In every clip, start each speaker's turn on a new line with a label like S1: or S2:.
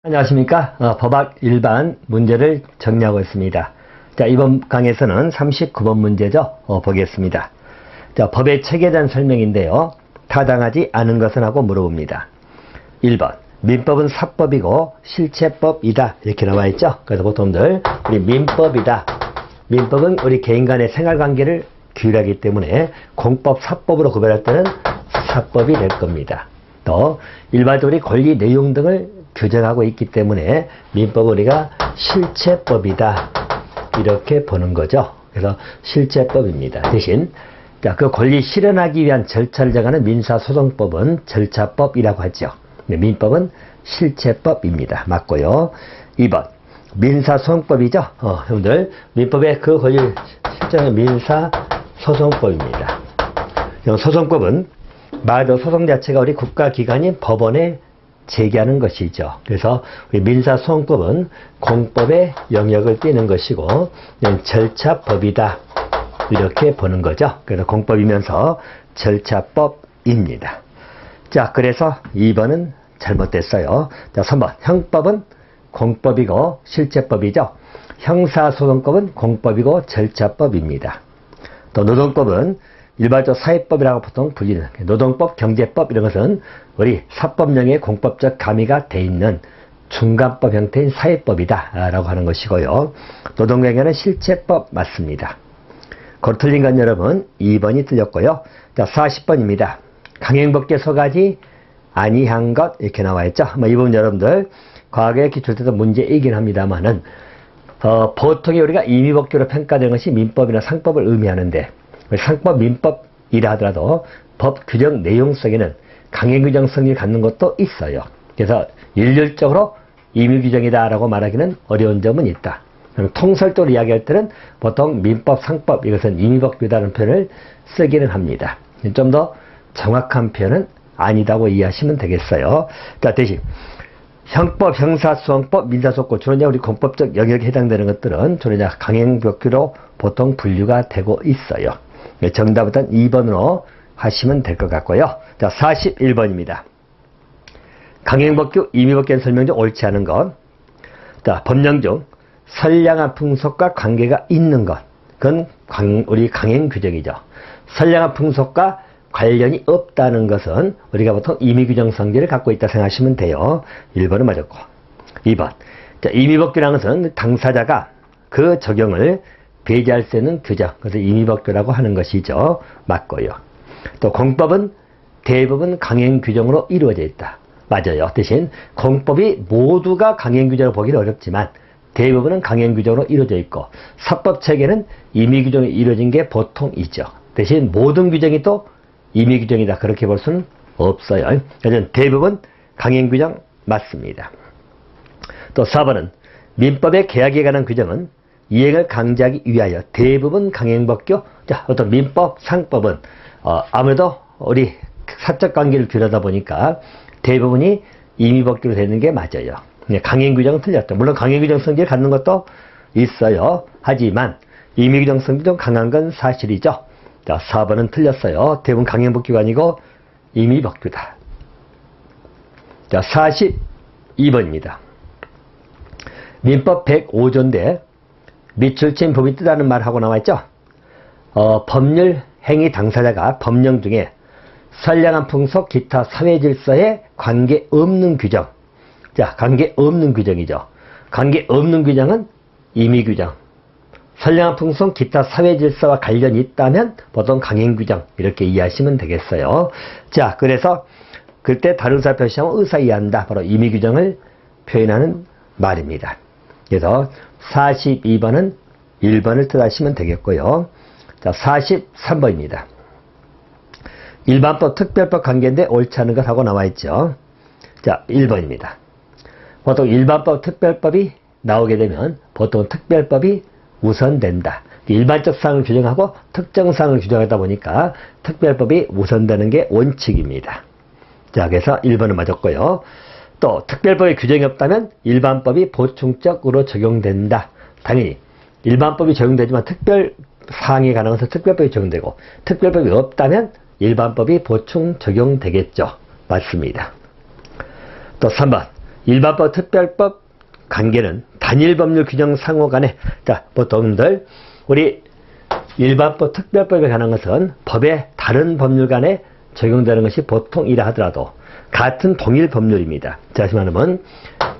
S1: 안녕하십니까. 법학 일반 문제를 정리하고 있습니다. 자, 이번 강에서는 39번 문제죠. 보겠습니다. 자, 법의 체계에 대한 설명인데요. 타당하지 않은 것은 하고 물어봅니다. 1번. 민법은 사법이고 실체법이다. 이렇게 나와 있죠. 그래서 보통들 우리 민법이다. 민법은 우리 개인 간의 생활관계를 규율하기 때문에 공법, 사법으로 구별할 때는 사법이 될 겁니다. 또 일반적으로 권리 내용 등을 규정하고 있기 때문에 민법은 우리가 실체법이다 이렇게 보는 거죠. 그래서 실체법입니다. 대신 그 권리 실현하기 위한 절차를 정하는 민사소송법은 절차법이라고 하죠. 민법은 실체법입니다. 맞고요. 2번 민사소송법이죠. 여러분들 민법의 그 권리 실정은 민사소송법입니다. 소송법은 말 그대로 소송 자체가 우리 국가기관인 법원에 제기하는 것이죠. 그래서 우리 민사소송법은 공법의 영역을 띠는 것이고 절차법이다 이렇게 보는 거죠. 그래서 공법이면서 절차법입니다. 자, 그래서 2번은 잘못됐어요. 자, 3번 형법은 공법이고 실체법이죠. 형사소송법은 공법이고 절차법입니다. 또 노동법은 일반적 사회법이라고 보통 불리는 노동법, 경제법 이런 것은 우리 사법령의 공법적 가미가 돼 있는 중간법 형태인 사회법이다 라고 하는 것이고요. 노동경제는 실체법 맞습니다. 그걸 틀린 건 여러분 2번이 틀렸고요. 자, 40번입니다. 강행법계 소가지 아니한 것 이렇게 나와 있죠. 이 부분 여러분들 과거에 기출 때도 문제이긴 합니다만은 보통에 우리가 임의법규로 평가되는 것이 민법이나 상법을 의미하는데 상법, 민법이라 하더라도 법 규정 내용 속에는 강행 규정 성질을 갖는 것도 있어요. 그래서 일률적으로 임의 규정이다라고 말하기는 어려운 점은 있다. 통설적으로 이야기할 때는 보통 민법, 상법 이것은 임의법규다라는 표현을 쓰기는 합니다. 좀 더 정확한 표현은 아니다고 이해하시면 되겠어요. 자, 대신 형법, 형사소송법, 민사소송법 주로 이제 우리 공법적 영역에 해당되는 것들은 주로 이제 강행법규로 보통 분류가 되고 있어요. 정답은 2번으로 하시면 될 것 같고요. 자, 41번입니다. 강행법규, 임의법규 설명 중 옳지 않은 것. 자, 법령 중 선량한 풍속과 관계가 있는 것. 그건 우리 강행규정이죠. 선량한 풍속과 관련이 없다는 것은 우리가 보통 임의규정 성질을 갖고 있다 생각하시면 돼요. 1번은 맞았고. 2번. 자, 임의법규라는 것은 당사자가 그 적용을 배제할 수 있는 규정, 그래서 임의법규라고 하는 것이죠. 맞고요. 또 공법은 대부분 강행규정으로 이루어져 있다. 맞아요. 대신 공법이 모두가 강행규정을 보기는 어렵지만 대부분은 강행규정으로 이루어져 있고 사법체계는 임의규정이 이루어진 게 보통이죠. 대신 모든 규정이 또 임의규정이다 그렇게 볼 수는 없어요. 그래서 대부분 강행규정 맞습니다. 또 4번은 민법의 계약에 관한 규정은 이행을 강제하기 위하여 대부분 강행법규, 자, 어떤 민법, 상법은 아무래도 우리 사적 관계를 규율하다 보니까 대부분이 임의법규로 되는 게 맞아요. 강행규정은 틀렸죠. 물론 강행규정 성질을 갖는 것도 있어요. 하지만 임의규정 성질이 좀 강한 건 사실이죠. 자, 4번은 틀렸어요. 대부분 강행법규가 아니고 임의법규다. 자, 42번입니다. 민법 105조인데 밑줄친 법이 뜻하는 말하고 나와있죠. 법률 행위 당사자가 법령 중에 선량한 풍속, 기타 사회질서에 관계없는 규정. 자, 관계없는 규정이죠. 관계없는 규정은 임의규정. 선량한 풍속, 기타 사회질서와 관련이 있다면 보통 강행규정 이렇게 이해하시면 되겠어요. 자, 그래서 그때 다른 의사 표시하면 의사 이해한다. 바로 임의규정을 표현하는 말입니다. 그래서 42번은 1번을 뜻하시면 되겠고요. 자, 43번입니다. 일반법, 특별법 관계인데 옳지 않은 것 하고 나와있죠. 자, 1번입니다. 보통 일반법, 특별법이 나오게 되면 보통 특별법이 우선된다. 일반적 사항을 규정하고 특정 사항을 규정하다 보니까 특별법이 우선되는 게 원칙입니다. 자, 그래서 1번은 맞았고요. 또 특별법에 규정이 없다면 일반법이 보충적으로 적용된다. 당연히 일반법이 적용되지만 특별사항에 관한 것은 특별법이 적용되고 특별법이 없다면 일반법이 보충 적용되겠죠. 맞습니다. 또 3번 일반법, 특별법 관계는 단일 법률 규정 상호 간에, 자, 보통들 우리 일반법, 특별법에 관한 것은 법의 다른 법률 간에 적용되는 것이 보통이라 하더라도 같은 동일 법률입니다. 자, 다시 말하면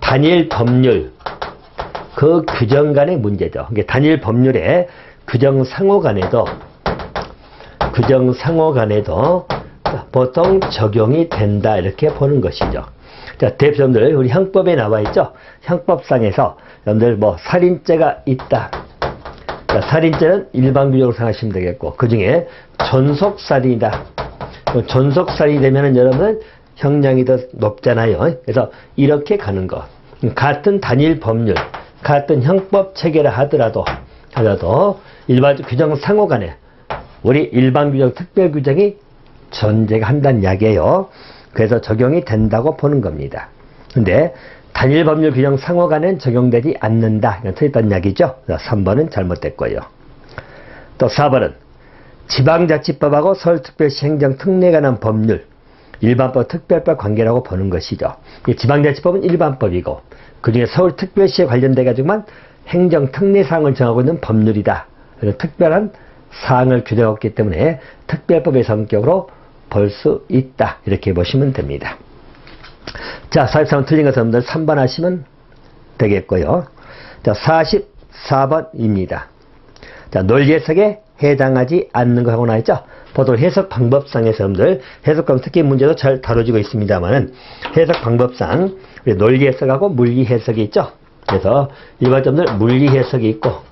S1: 단일 법률 그 규정 간의 문제죠. 이게 단일 법률의 규정 상호 간에도 보통 적용이 된다 이렇게 보는 것이죠. 자, 대표님들 우리 형법에 나와 있죠. 형법상에서 여러분들 뭐 살인죄가 있다. 자, 살인죄는 일반 규정으로 생각하시면 되겠고, 그 중에 존속살인이다. 존속살인이 되면은 여러분 형량이 더 높잖아요. 그래서 이렇게 가는 것. 같은 단일 법률, 같은 형법 체계라 하더라도 일반 규정 상호 간에 우리 일반 규정, 특별 규정이 존재가 한다는 이야기예요. 그래서 적용이 된다고 보는 겁니다. 근데 단일 법률 규정 상호 간에는 적용되지 않는다. 이건 틀렸다는 이야기죠. 3번은 잘못됐고요. 또 4번은 지방자치법하고 서울특별시 행정특례에 관한 법률, 일반법, 특별법 관계라고 보는 것이죠. 지방자치법은 일반법이고 그 중에 서울특별시에 관련돼 가지고만 행정특례사항을 정하고 있는 법률이다. 그래서 특별한 사항을 규정했기 때문에 특별법의 성격으로 볼 수 있다. 이렇게 보시면 됩니다. 자, 43번 틀린 것은 여러분들 3번 하시면 되겠고요. 자, 44번입니다. 자, 논리 해석에 해당하지 않는 거 하고 나있죠. 보통 해석 방법상에서 여러분들 해석감 특히 문제도 잘 다뤄지고 있습니다만은 해석 방법상 논리 해석하고 물리 해석이 있죠. 그래서 일반적으로 물리 해석이 있고,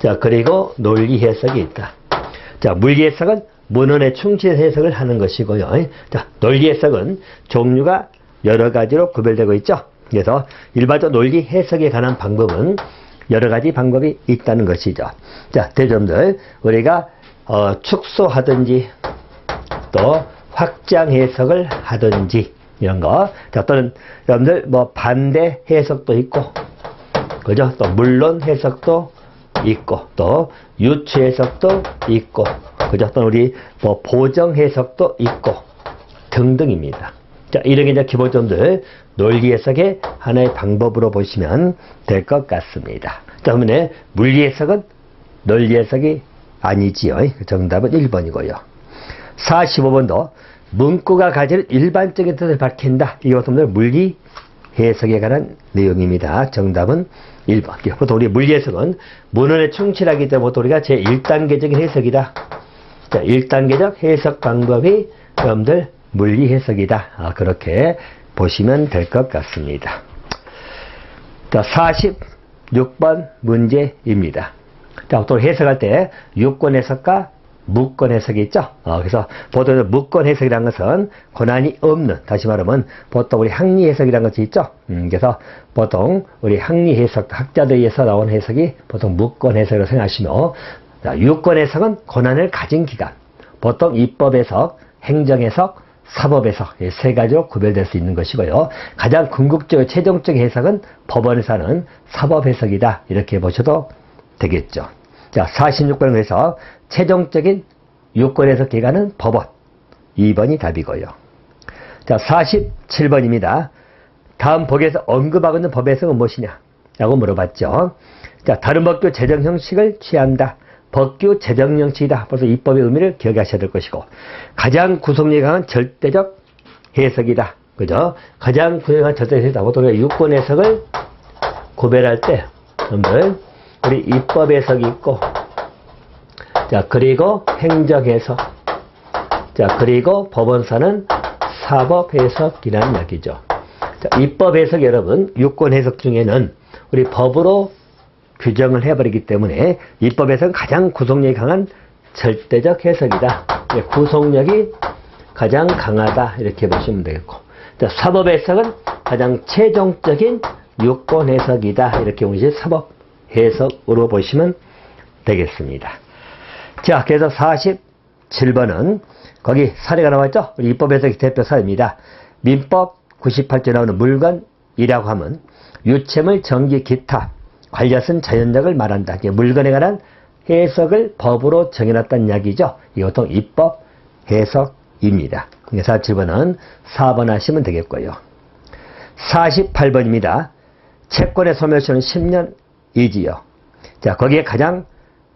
S1: 자, 그리고 논리 해석이 있다. 자, 물리 해석은 문헌에 충실해서 해석을 하는 것이고요. 자, 논리 해석은 종류가 여러 가지로 구별되고 있죠. 그래서 일반적 논리 해석에 관한 방법은 여러 가지 방법이 있다는 것이죠. 자, 대점들 우리가 축소하든지 또 확장 해석을 하든지 이런 거. 자, 또는 여러분들 뭐 반대 해석도 있고, 그죠? 또 물론 해석도 있고, 또 유추 해석도 있고, 그죠? 또 우리 뭐 보정 해석도 있고 등등입니다. 자, 이런 게 이제 기본점들 논리 해석의 하나의 방법으로 보시면 될 것 같습니다. 자, 그러면 물리 해석은 논리 해석이 아니지요. 정답은 1번이고요. 45번도 문구가 가지는 일반적인 뜻을 밝힌다. 이것은 물리 해석에 관한 내용입니다. 정답은 1번. 보통 우리 물리 해석은 문헌에 충실하기 때문에 보통 우리가 제1단계적인 해석이다. 자, 1단계적 해석 방법이 여러분들 물리 해석이다. 그렇게 보시면 될 것 같습니다. 자, 46번 문제입니다. 자, 또 해석할 때 유권 해석과 무권 해석이 있죠. 그래서 보통 무권 해석이라는 것은 권한이 없는, 다시 말하면 보통 우리 학리 해석이라는 것이 있죠. 그래서 보통 우리 학리 해석, 학자들에서 나온 해석이 보통 무권 해석이라고 생각하시며, 자, 유권 해석은 권한을 가진 기관, 보통 입법 해석, 행정 해석, 사법 해석, 이 세 가지로 구별될 수 있는 것이고요. 가장 궁극적, 최종적 해석은 법원에서 하는 사법 해석이다. 이렇게 보셔도 되겠죠. 자, 46번 해석, 최종적인 유권 해석 기관은 법원. 2번이 답이고요. 자, 47번입니다. 다음 법에서 언급하고 있는 법 해석은 무엇이냐? 라고 물어봤죠. 자, 다른 법규 제정 형식을 취한다. 법규 제정 형식이다. 벌써 입법의 의미를 기억하셔야 될 것이고, 가장 구성력이 강한 절대적 해석이다. 그죠? 가장 구성력이 강한 절대적 해석이다. 보통 우리가 유권 해석을 구별할 때, 여러분들, 우리 입법 해석이 있고, 자, 그리고 행정 해석, 자, 그리고 법원사는 사법 해석이라는 이야기죠. 자, 입법 해석 여러분, 유권 해석 중에는 우리 법으로 규정을 해버리기 때문에 입법 해석은 가장 구속력이 강한 절대적 해석이다. 구속력이 가장 강하다. 이렇게 보시면 되겠고, 자, 사법 해석은 가장 최종적인 유권 해석이다. 이렇게 보시면 사법 해석으로 보시면 되겠습니다. 자, 그래서 47번은 거기 사례가 나와있죠? 우리 입법 해석의 대표 사례입니다. 민법 98조에 나오는 물건이라고 하면 유체물, 전기, 기타 관련한 자연력을 말한다. 물건에 관한 해석을 법으로 정해놨다는 이야기죠. 이것도 입법 해석입니다. 47번은 4번 하시면 되겠고요. 48번입니다. 채권의 소멸시효는 10년이지요. 자, 거기에 가장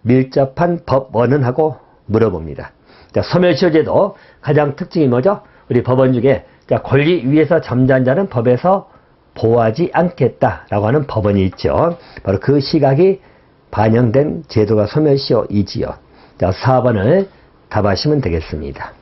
S1: 밀접한 법원은 하고 물어봅니다. 자, 소멸시효제도 가장 특징이 뭐죠? 우리 법원 중에 권리 위에서 잠자는 자는 법에서 보호하지 않겠다라고 하는 법원이 있죠. 바로 그 시각이 반영된 제도가 소멸시효이지요. 자, 4번을 답하시면 되겠습니다.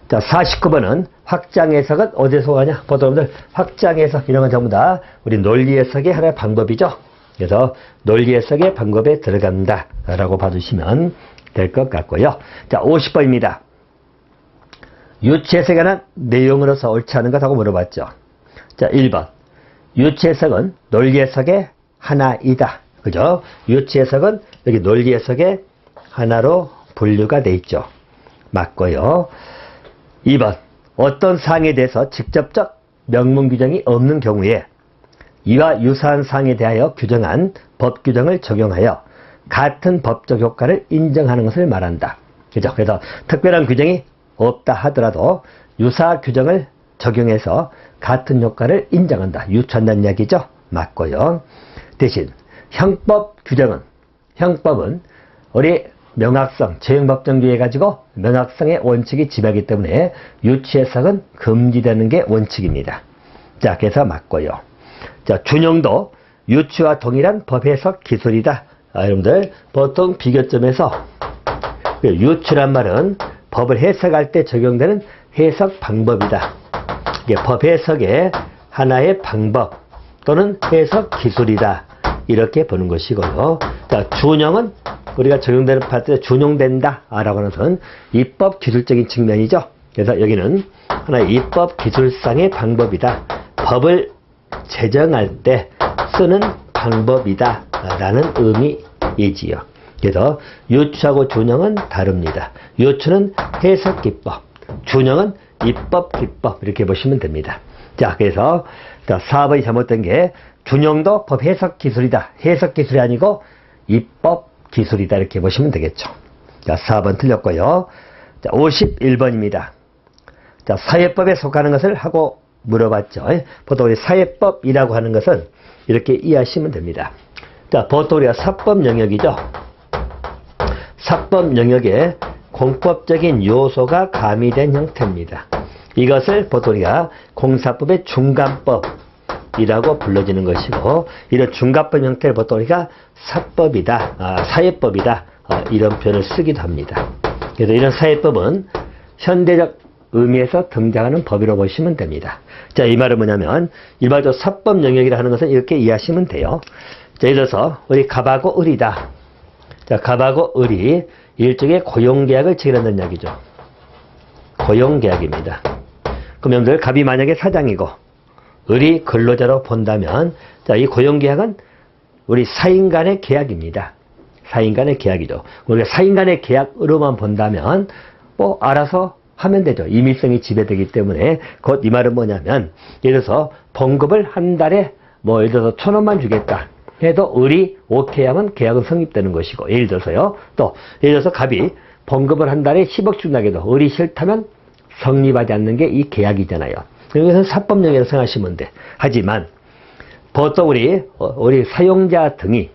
S1: 자, 49번은 확장해석은 어디서 가냐? 보통 여러분들 확장해석 이런 건 전부 다 우리 논리해석의 하나의 방법이죠. 그래서 논리해석의 방법에 들어간다 라고 봐주시면 될 것 같고요. 자, 50번입니다. 유추해석에 관한 내용으로서 옳지 않은 것하고 물어봤죠. 자, 1번. 유추해석은 논리해석의 하나이다. 그죠? 유추해석은 여기 논리해석의 하나로 분류가 돼 있죠. 맞고요. 2번. 어떤 사항에 대해서 직접적 명문 규정이 없는 경우에 이와 유사한 사항에 대하여 규정한 법 규정을 적용하여 같은 법적 효과를 인정하는 것을 말한다. 그죠? 그래서 특별한 규정이 없다 하더라도 유사 규정을 적용해서 같은 효과를 인정한다. 유추한다는 이야기죠. 맞고요. 대신 형법 규정은, 형법은 우리 명확성, 재형법정주의 가지고 명확성의 원칙이 지배하기 때문에 유추해석은 금지되는 게 원칙입니다. 자, 그래서 맞고요. 자, 준용도 유추와 동일한 법해석 기술이다. 여러분들 보통 비교점에서 유추란 말은 법을 해석할 때 적용되는 해석 방법이다. 이게 법 해석의 하나의 방법 또는 해석 기술이다. 이렇게 보는 것이고요. 자, 준용은 우리가 적용되는 파트에 준용된다 라고 하는 것은 입법 기술적인 측면이죠. 그래서 여기는 하나의 입법 기술상의 방법이다. 법을 제정할 때 쓰는 방법이다 라는 의미이지요. 그래서 유추하고 준용은 다릅니다. 유추는 해석 기법, 준용은 입법 기법 이렇게 보시면 됩니다. 자, 그래서 4번이 잘못된 게 준용도 법 해석 기술이다. 해석 기술이 아니고 입법 기술이다 이렇게 보시면 되겠죠. 자, 4번 틀렸고요. 자, 51번입니다. 자, 사회법에 속하는 것을 하고 물어봤죠. 보통 우리 사회법이라고 하는 것은 이렇게 이해하시면 됩니다. 자, 보통 우리가 사법 영역이죠. 사법 영역에 공법적인 요소가 가미된 형태입니다. 이것을 보통 우리가 공사법의 중간법이라고 불러지는 것이고, 이런 중간법 형태를 보통 우리가 사법이다, 사회법이다 이런 표현을 쓰기도 합니다. 그래서 이런 사회법은 현대적 의미에서 등장하는 법이라고 보시면 됩니다. 자, 이 말은 뭐냐면 일반적으로 사법 영역이라 하는 것은 이렇게 이해하시면 돼요. 자, 예를 들어서 우리 갑하고 을이다. 자, 갑하고 을이 일종의 고용계약을 체결한다는 이야기죠. 고용계약입니다. 그럼 여러분들 갑이 만약에 사장이고 을이 근로자로 본다면, 자, 이 고용계약은 우리 사인 간의 계약입니다. 사인 간의 계약이죠. 우리가 사인 간의 계약으로만 본다면 뭐 알아서 하면 되죠. 임의성이 지배되기 때문에. 곧 이 말은 뭐냐면, 예를 들어서 봉급을 한 달에 뭐 예를 들어서 1,000원만 주겠다 해도 을이 오케이 하면 계약은 성립되는 것이고, 예를 들어서요, 또 예를 들어서 갑이 봉급을 한 달에 10억 준다고 해도 을이 싫다면 성립하지 않는 게 이 계약이잖아요. 여기서 사법령이라고 생각하시면 돼. 하지만 보통 우리 사용자 등이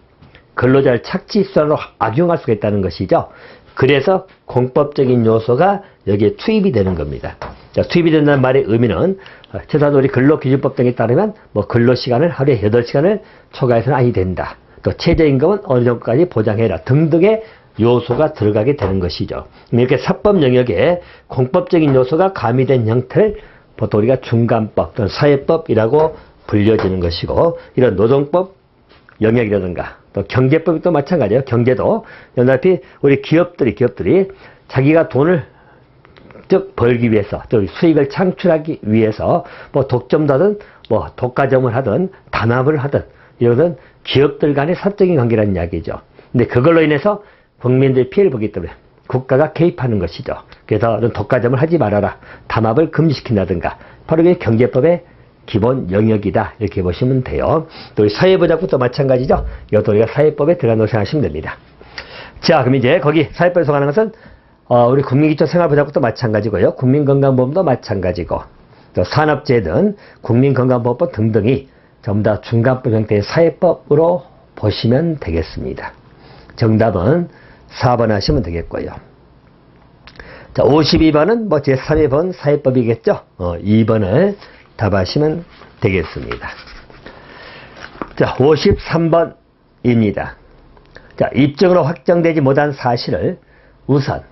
S1: 근로자를 착취수단으로 악용할 수가 있다는 것이죠. 그래서 공법적인 요소가 여기에 투입이 되는 겁니다. 자, 투입이 된다는 말의 의미는 최소한 우리 근로기준법 등에 따르면 뭐 근로시간을 하루에 8시간을 초과해서는 아니 된다. 또 최저임금은 어느 정도까지 보장해라 등등의 요소가 들어가게 되는 것이죠. 이렇게 사법 영역에 공법적인 요소가 가미된 형태를 보통 우리가 중간법 또는 사회법이라고 불려지는 것이고, 이런 노동법 영역이라든가 또 경제법이 또 마찬가지예요. 경제도 연달피 우리 기업들이 자기가 돈을 즉 벌기 위해서, 또 수익을 창출하기 위해서 뭐 독점도 하든 뭐 독과점을 하든 단합을 하든 이것은 기업들 간의 사적인 관계라는 이야기죠. 근데 그걸로 인해서 국민들이 피해를 보기 때문에 국가가 개입하는 것이죠. 그래서 독과점을 하지 말아라, 담합을 금지시킨다든가, 바로 이게 경제법의 기본 영역이다 이렇게 보시면 돼요. 또 사회보장법도 마찬가지죠. 이것도 우리가 사회법에 들어간다고 생각하시면 됩니다. 자, 그럼 이제 거기 사회법에 속하는 것은 우리 국민기초생활보장법도 마찬가지고요, 국민건강보험도 마찬가지고, 또 산업재해든 국민건강보호법 등등이 전부 다 중간법 형태의 사회법으로 보시면 되겠습니다. 정답은 4번 하시면 되겠고요. 자, 52번은 뭐 제3회 사회법이겠죠? 2번을 답하시면 되겠습니다. 자, 53번입니다. 자, 입증으로 확정되지 못한 사실을 우선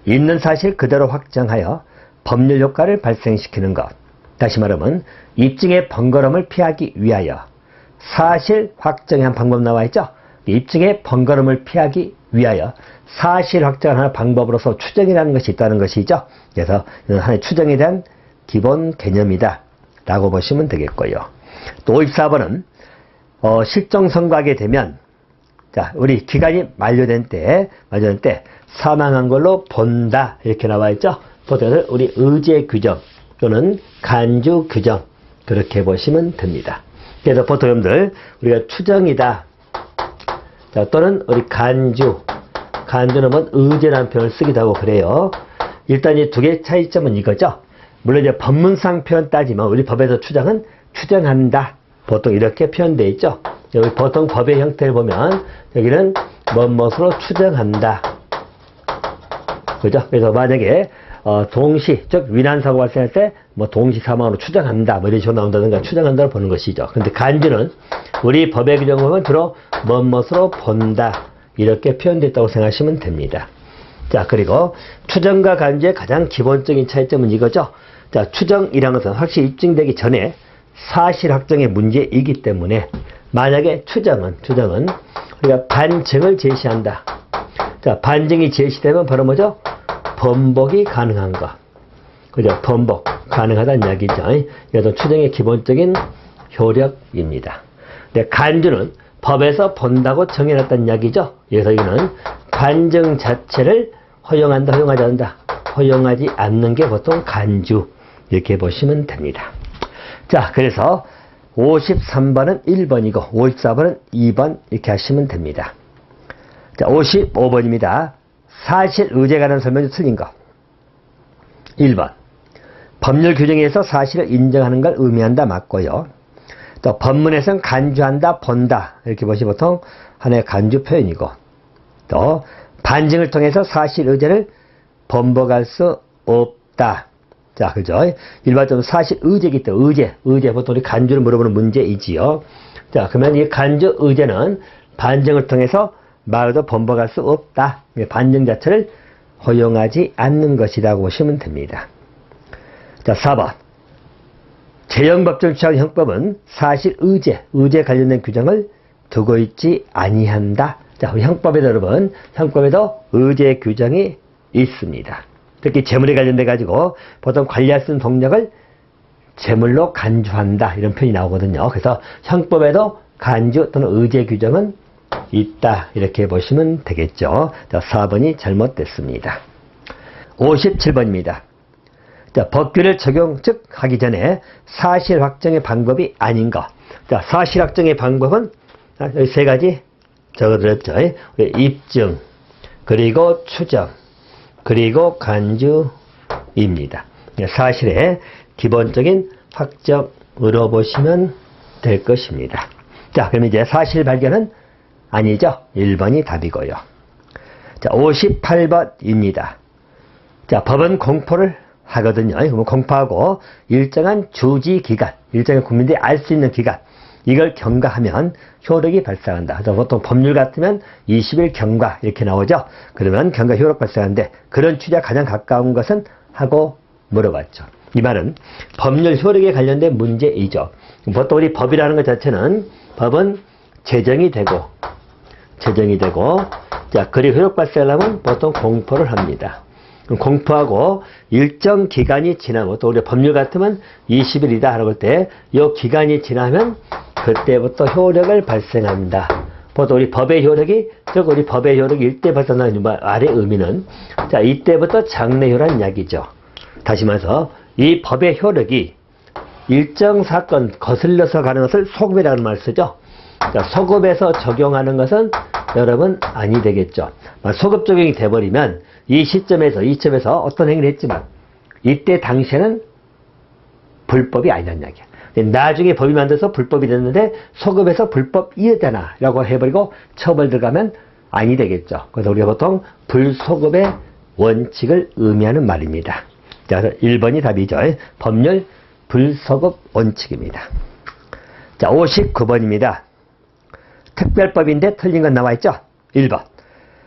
S1: 있는 사실 그대로 확정하여 법률 효과를 발생시키는 것. 다시 말하면 입증의 번거로움을 피하기 위하여 사실 확정의 한 방법 나와 있죠? 입증의 번거로움을 피하기 위하여 사실 확정하는 방법으로서 추정이라는 것이 있다는 것이죠. 그래서 이는 하나의 추정에 대한 기본 개념이다 라고 보시면 되겠고요. 또 54번은 실종 선고하게 되면 자, 우리 기간이 만료된 때 사망한 걸로 본다 이렇게 나와 있죠. 보통 우리 의제 규정 또는 간주 규정 그렇게 보시면 됩니다. 그래서 보통 여러분들 우리가 추정이다 자, 또는 우리 간주는 뭐 의제라는 표현을 쓰기도 하고 그래요. 일단 이 두 개의 차이점은 이거죠. 물론 이제 법문상 표현 따지면 우리 법에서 추정은 추정한다 보통 이렇게 표현되어 있죠. 여기 보통 법의 형태를 보면 여기는 무엇으로 추정한다. 그죠? 그래서 만약에 동시, 즉 위난사고 발생할 때 뭐 동시 사망으로 추정한다 뭐 이런 식으로 나온다든가 추정한다를 보는 것이죠. 근데 간주는 우리 법의 규정을 보면 주로 무엇으로 본다 이렇게 표현됐다고 생각하시면 됩니다. 자, 그리고 추정과 간주의 가장 기본적인 차이점은 이거죠. 자, 추정이라는 것은 확실히 입증되기 전에 사실 확정의 문제이기 때문에 만약에 추정은 우리가 반증을 제시한다. 자, 반증이 제시되면 바로 뭐죠? 번복이 가능한 것. 그죠? 번복 가능하다는 이야기죠. 이것도 추정의 기본적인 효력입니다. 근데 간주는 법에서 본다고 정해놨다는 이야기죠. 그래서 이거는 반증 자체를 허용한다, 허용하지 않는다. 허용하지 않는 게 보통 간주 이렇게 보시면 됩니다. 자, 그래서 53번은 1번이고 54번은 2번 이렇게 하시면 됩니다. 자, 55번입니다. 사실 의제에 관한 설명이 틀린 거. 1번. 법률 규정에서 사실을 인정하는 걸 의미한다 맞고요. 또 법문에서는 간주한다, 본다 이렇게 보시면 보통 하나의 간주 표현이고 또 반증을 통해서 사실 의제를 번복할 수 없다. 자, 그죠? 일반적으로 사실 의제이기 때문에 의제 보통 우리 간주를 물어보는 문제이지요. 자, 그러면 이 간주 의제는 반증을 통해서 말도 번복할 수 없다. 반증 자체를 허용하지 않는 것이라고 보시면 됩니다. 자, 4번. 재형법정 취하는 형법은 사실 의제에 관련된 규정을 두고 있지 아니한다. 자, 형법에도 여러분, 형법에도 의제 규정이 있습니다. 특히 재물에 관련돼 가지고 보통 관리할 수 있는 동력을 재물로 간주한다 이런 표현이 나오거든요. 그래서 형법에도 간주 또는 의제 규정은 있다 이렇게 보시면 되겠죠. 자, 4번이 잘못됐습니다. 57번입니다. 자, 법규를 적용 즉 하기 전에 사실 확정의 방법이 아닌 것. 자, 사실 확정의 방법은 여기 세 가지 적어드렸죠. 입증, 그리고 추정, 그리고 간주입니다. 사실의 기본적인 확정으로 보시면 될 것입니다. 자, 그럼 이제 사실 발견은 아니죠. 1번이 답이고요. 자, 58번입니다. 자, 법은 공포를 하거든요. 그러면 공포하고 일정한 주지 기간, 일정한 국민들이 알 수 있는 기간, 이걸 경과하면 효력이 발생한다. 그래서 보통 법률 같으면 20일 경과 이렇게 나오죠. 그러면 경과 효력 발생하는데 그런 취지와 가장 가까운 것은 하고 물어봤죠. 이 말은 법률 효력에 관련된 문제이죠. 보통 우리 법이라는 것 자체는 법은 제정이 되고 자, 그리고 효력 발생하려면 보통 공포를 합니다. 공포하고 일정 기간이 지나면 또 우리 법률 같으면 20일이다 하라고 할 때 이 기간이 지나면 그때부터 효력을 발생한다. 보통 우리 법의 효력이 즉 우리 법의 효력이 이때 발생하는 말의 의미는 자, 이때부터 장래효라는 이야기죠. 다시 말해서 이 법의 효력이 일정 사건 거슬려서 가는 것을 소급이라는 말을 쓰죠. 자, 소급해서 적용하는 것은 여러분 아니 되겠죠. 소급 적용이 돼버리면 이 시점에서 어떤 행위를 했지만 이때 당시에는 불법이 아니란 이야기야. 나중에 법이 만들어서 불법이 됐는데 소급해서 불법이었잖아 라고 해버리고 처벌 들어가면 아니 되겠죠. 그래서 우리가 보통 불소급의 원칙을 의미하는 말입니다. 자, 1번이 답이죠. 법률 불소급 원칙입니다. 자, 59번입니다. 특별법인데 틀린 건 나와있죠? 1번.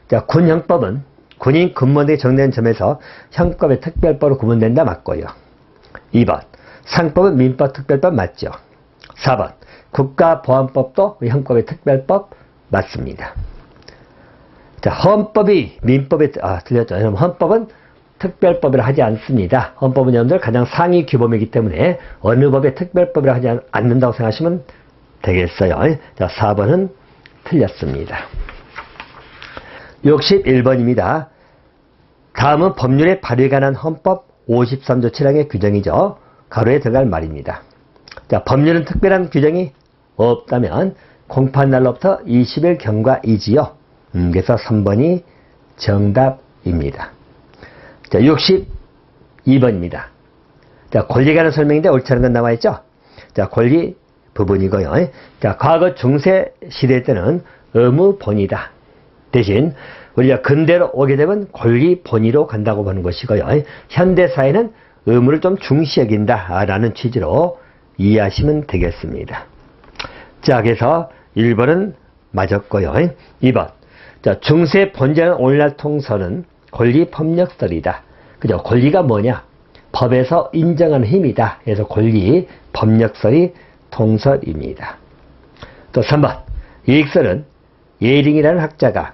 S1: 자, 군형법은 군인 근무원들이 정된 점에서 형법의 특별법으로 구분된다 맞고요. 2번. 상법은 민법 특별법 맞죠? 4번. 국가보안법도 형법의 특별법 맞습니다. 자, 헌법이 민법에 틀렸죠. 헌법은 특별법이라 하지 않습니다. 헌법은 여러분들 가장 상위 규범이기 때문에 어느 법의 특별법이라 하지 않는다고 생각하시면 되겠어요. 자, 4번은 틀렸습니다. 61번입니다. 다음은 법률의 발의에 관한 헌법 53조 7항의 규정이죠. 가로에 들어갈 말입니다. 자, 법률은 특별한 규정이 없다면 공판 날로부터 20일 경과이지요. 그래서 3번이 정답입니다. 자, 62번입니다. 자, 권리에 관한 설명인데 옳지 않은 건 나와있죠? 자, 권리 부분이고요. 자, 과거 중세 시대 때는 의무 본위다. 대신 우리가 근대로 오게 되면 권리 본위로 간다고 보는 것이고요. 현대 사회는 의무를 좀 중시 여긴다 라는 취지로 이해하시면 되겠습니다. 자, 그래서 1번은 맞았고요. 2번. 자, 중세 본전한 오늘날 통설은 권리 법력설이다. 그죠? 권리가 뭐냐? 법에서 인정하는 힘이다. 그래서 권리 법력설이 통설입니다. 또 3번. 이익설은 예링이라는 학자가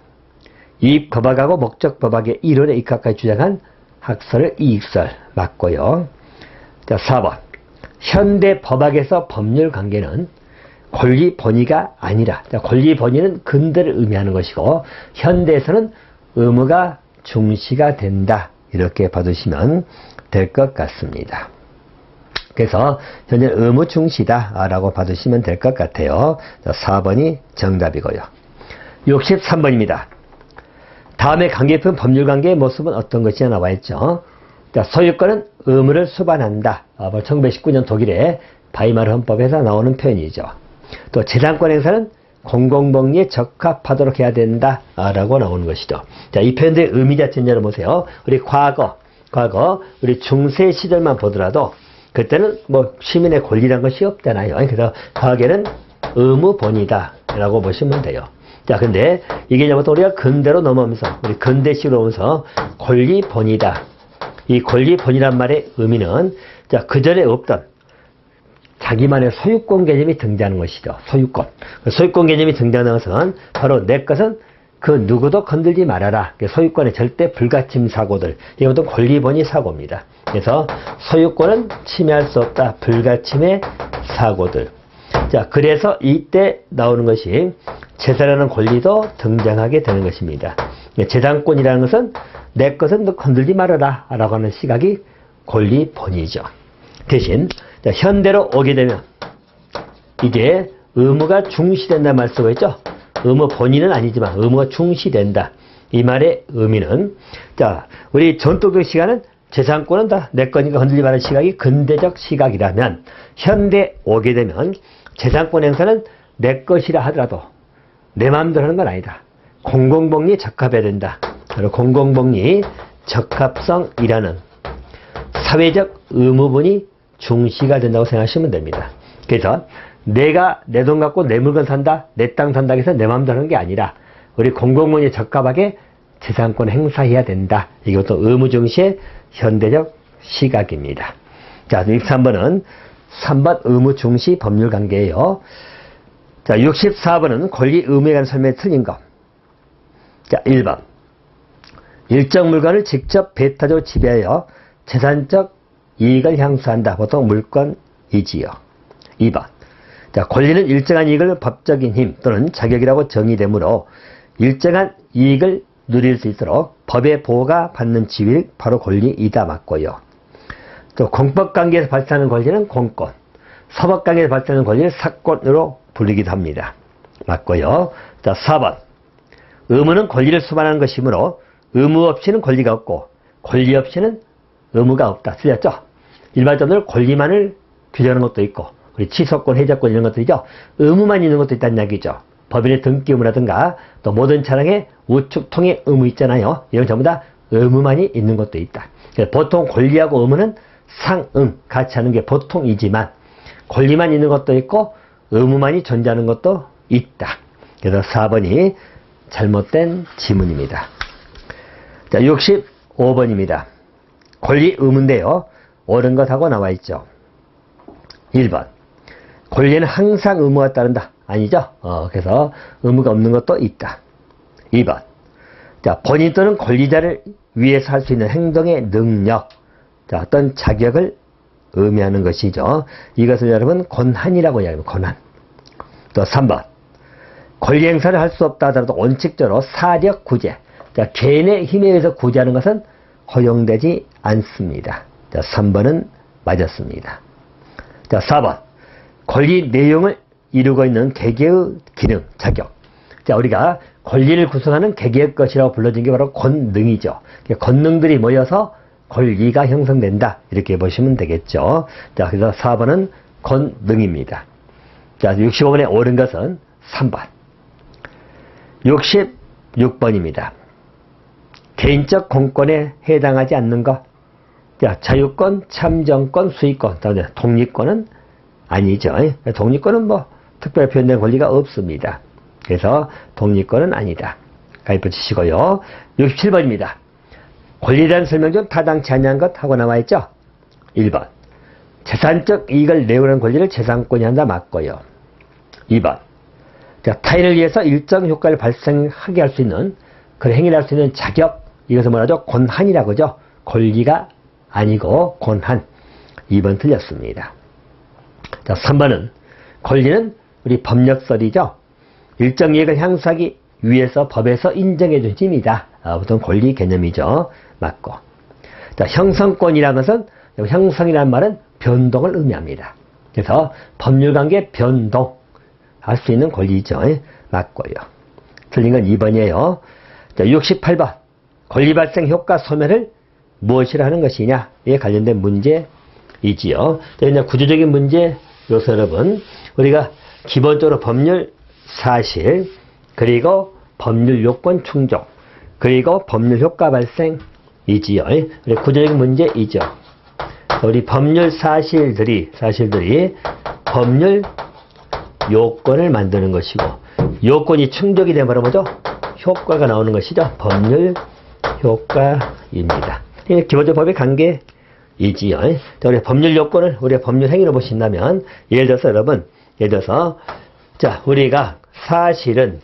S1: 이익 법학하고 목적 법학의 이론에 입각하여 주장한 학설을 이익설 맞고요. 자, 4번. 현대 법학에서 법률 관계는 권리 본위가 아니라, 자, 권리 본위는 근대를 의미하는 것이고 현대에서는 의무가 중시가 된다. 이렇게 봐두시면 될 것 같습니다. 그래서 현재 의무 중시다 라고 봐두시면 될 것 같아요. 자, 4번이 정답이고요. 63번입니다. 다음에 관계 깊은 법률관계의 모습은 어떤 것이냐 나와있죠. 자, 소유권은 의무를 수반한다. 1919년 독일의 바이마르 헌법에서 나오는 표현이죠. 또 재산권 행사는 공공복리에 적합하도록 해야 된다 라고 나오는 것이죠. 자, 이 표현의 의미 자체는 여러분보세요. 우리 과거 우리 중세 시절만 보더라도 그때는 뭐 시민의 권리란 것이 없잖아요. 그래서 과거에는 의무본이다 라고 보시면 돼요. 자, 근데 이게 이제부터 우리가 근대로 넘어오면서 우리 근대식으로 오면서 권리본이다. 이 권리본이란 말의 의미는 자, 그전에 없던 자기만의 소유권 개념이 등장하는 것이죠. 소유권 개념이 등장하는 것은 바로 내 것은 그 누구도 건들지 말아라. 소유권의 절대 불가침 사고들. 이것도 권리본이 사고입니다. 그래서 소유권은 침해할 수 없다. 불가침의 사고들. 자, 그래서 이때 나오는 것이 재산이라는 권리도 등장하게 되는 것입니다. 재산권이라는 것은 내 것은 너 건들지 말아라 라고 하는 시각이 권리본이죠. 대신 자, 현대로 오게 되면 이게 의무가 중시된다는 말 쓰고 있죠. 의무 본인은 아니지만 의무가 중시된다. 이 말의 의미는 자, 우리 전통적 시각은 재산권은 다 내 거니까 건들지 말라는 시각이 근대적 시각이라면 현대 오게 되면 재산권 행사는 내 것이라 하더라도 내 마음대로 하는 건 아니다. 공공복리에 적합해야 된다. 바로 공공복리 적합성이라는 사회적 의무분이 중시가 된다고 생각하시면 됩니다. 그래서 내가 내 돈 갖고 내 물건 산다, 내 땅 산다 해서 내 마음대로 하는 게 아니라 우리 공공복리에 적합하게 재산권 행사해야 된다. 이것도 의무중시의 현대적 시각입니다. 자, 63번은 3번 의무중시 법률관계예요. 자, 64번은 권리 의무에 관한 설명이 틀린 것. 자, 1번. 일정 물건을 직접 배타적으로 지배하여 재산적 이익을 향수한다. 보통 물권이지요. 2번. 자, 권리는 일정한 이익을 법적인 힘 또는 자격이라고 정의되므로 일정한 이익을 누릴 수 있도록 법의 보호가 받는 지위 바로 권리이다 맞고요. 또 공법관계에서 발생하는 권리는 공권, 사법관계에서 발생하는 권리는 사권으로 불리기도 합니다. 맞고요. 자, 4번. 의무는 권리를 수반하는 것이므로 의무 없이는 권리가 없고 권리 없이는 의무가 없다. 틀렸죠? 일반적으로 권리만을 규정하는 것도 있고, 우리 취소권, 해제권 이런 것들이죠. 의무만 있는 것도 있다는 이야기죠. 법인의 등기 의무라든가 또 모든 차량의 우측 통행 의무 있잖아요. 이런 전부 다 의무만이 있는 것도 있다. 보통 권리하고 의무는 상응 같이 하는 게 보통이지만 권리만 있는 것도 있고 의무만이 존재하는 것도 있다. 그래서 4번이 잘못된 지문입니다. 자, 65번입니다. 권리 의무인데요. 옳은 것하고 나와 있죠. 1번. 권리는 항상 의무가 따른다. 아니죠? 그래서 의무가 없는 것도 있다. 2번. 자, 본인 또는 권리자를 위해서 할 수 있는 행동의 능력. 자, 어떤 자격을 의미하는 것이죠. 이것을 여러분 권한이라고 이야기합니다. 권한. 또 3번. 권리 행사를 할 수 없다 하더라도 원칙적으로 사력 구제. 자, 개인의 힘에 의해서 구제하는 것은 허용되지 않습니다. 자, 3번은 맞았습니다. 자, 4번. 권리 내용을 이루고 있는 개개의 기능, 자격. 자, 우리가 권리를 구성하는 개개의 것이라고 불러진 게 바로 권능이죠. 권능들이 모여서 권리가 형성된다. 이렇게 보시면 되겠죠. 자, 그래서 4번은 권능입니다. 자, 65번에 옳은 것은 3번. 66번입니다. 개인적 공권에 해당하지 않는 것. 자, 자유권, 참정권, 수익권. 독립권은 아니죠. 독립권은 뭐 특별히 표현된 권리가 없습니다. 그래서 독립권은 아니다. 가입을 치시고요. 67번입니다. 권리에 대한 설명 중 타당치 않은 것 하고 나와 있죠. 1번. 재산적 이익을 내오는 권리를 재산권이 한다. 맞고요. 2번. 자, 타인을 위해서 일정 효과를 발생하게 할 수 있는 그런 행위를 할 수 있는 자격. 이것을 뭐라죠? 권한이라고 하죠. 권리가 아니고 권한. 2번 틀렸습니다. 자, 3번은 권리는 우리 법력설이죠. 일정 이익을 향수하기 위해서 법에서 인정해 준 힘이다. 보통 권리 개념이죠. 맞고. 자, 형성권이라는 것은 형성이라는 말은 변동을 의미합니다. 그래서 법률관계 변동 할 수 있는 권리죠. 맞고요. 틀린 건 2번이에요. 자, 68번. 권리 발생 효과 소멸을 무엇이라 하는 것이냐? 에 관련된 문제이지요. 자, 이제 구조적인 문제 요소 여러분. 우리가 기본적으로 법률 사실, 그리고 법률 요건 충족, 그리고 법률 효과 발생이지요. 우리 구조적인 문제이죠. 우리 법률 사실들이 법률 요건을 만드는 것이고, 요건이 충족이 되면 뭐죠? 효과가 나오는 것이죠. 법률 효과입니다. 이게 기본적 법의 관계이지요. 우리 법률 요건을 우리가 법률 행위로 보신다면, 예를 들어서 여러분, 자, 우리가 사실은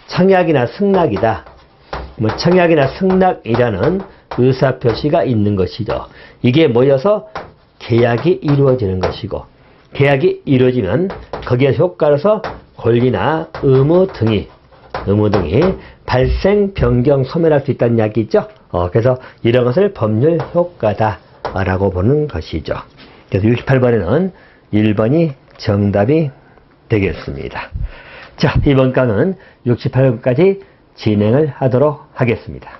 S1: 청약이나 승낙이다. 뭐 청약이나 승낙이라는 의사표시가 있는 것이죠. 이게 모여서 계약이 이루어지는 것이고, 계약이 이루어지면 거기에 효과로서 권리나 의무 등이 발생, 변경, 소멸할 수 있다는 이야기 있죠. 그래서 이런 것을 법률 효과다라고 보는 것이죠. 그래서 68번에는 1번이 정답이 되겠습니다. 자, 이번 강은 68번까지 진행을 하도록 하겠습니다.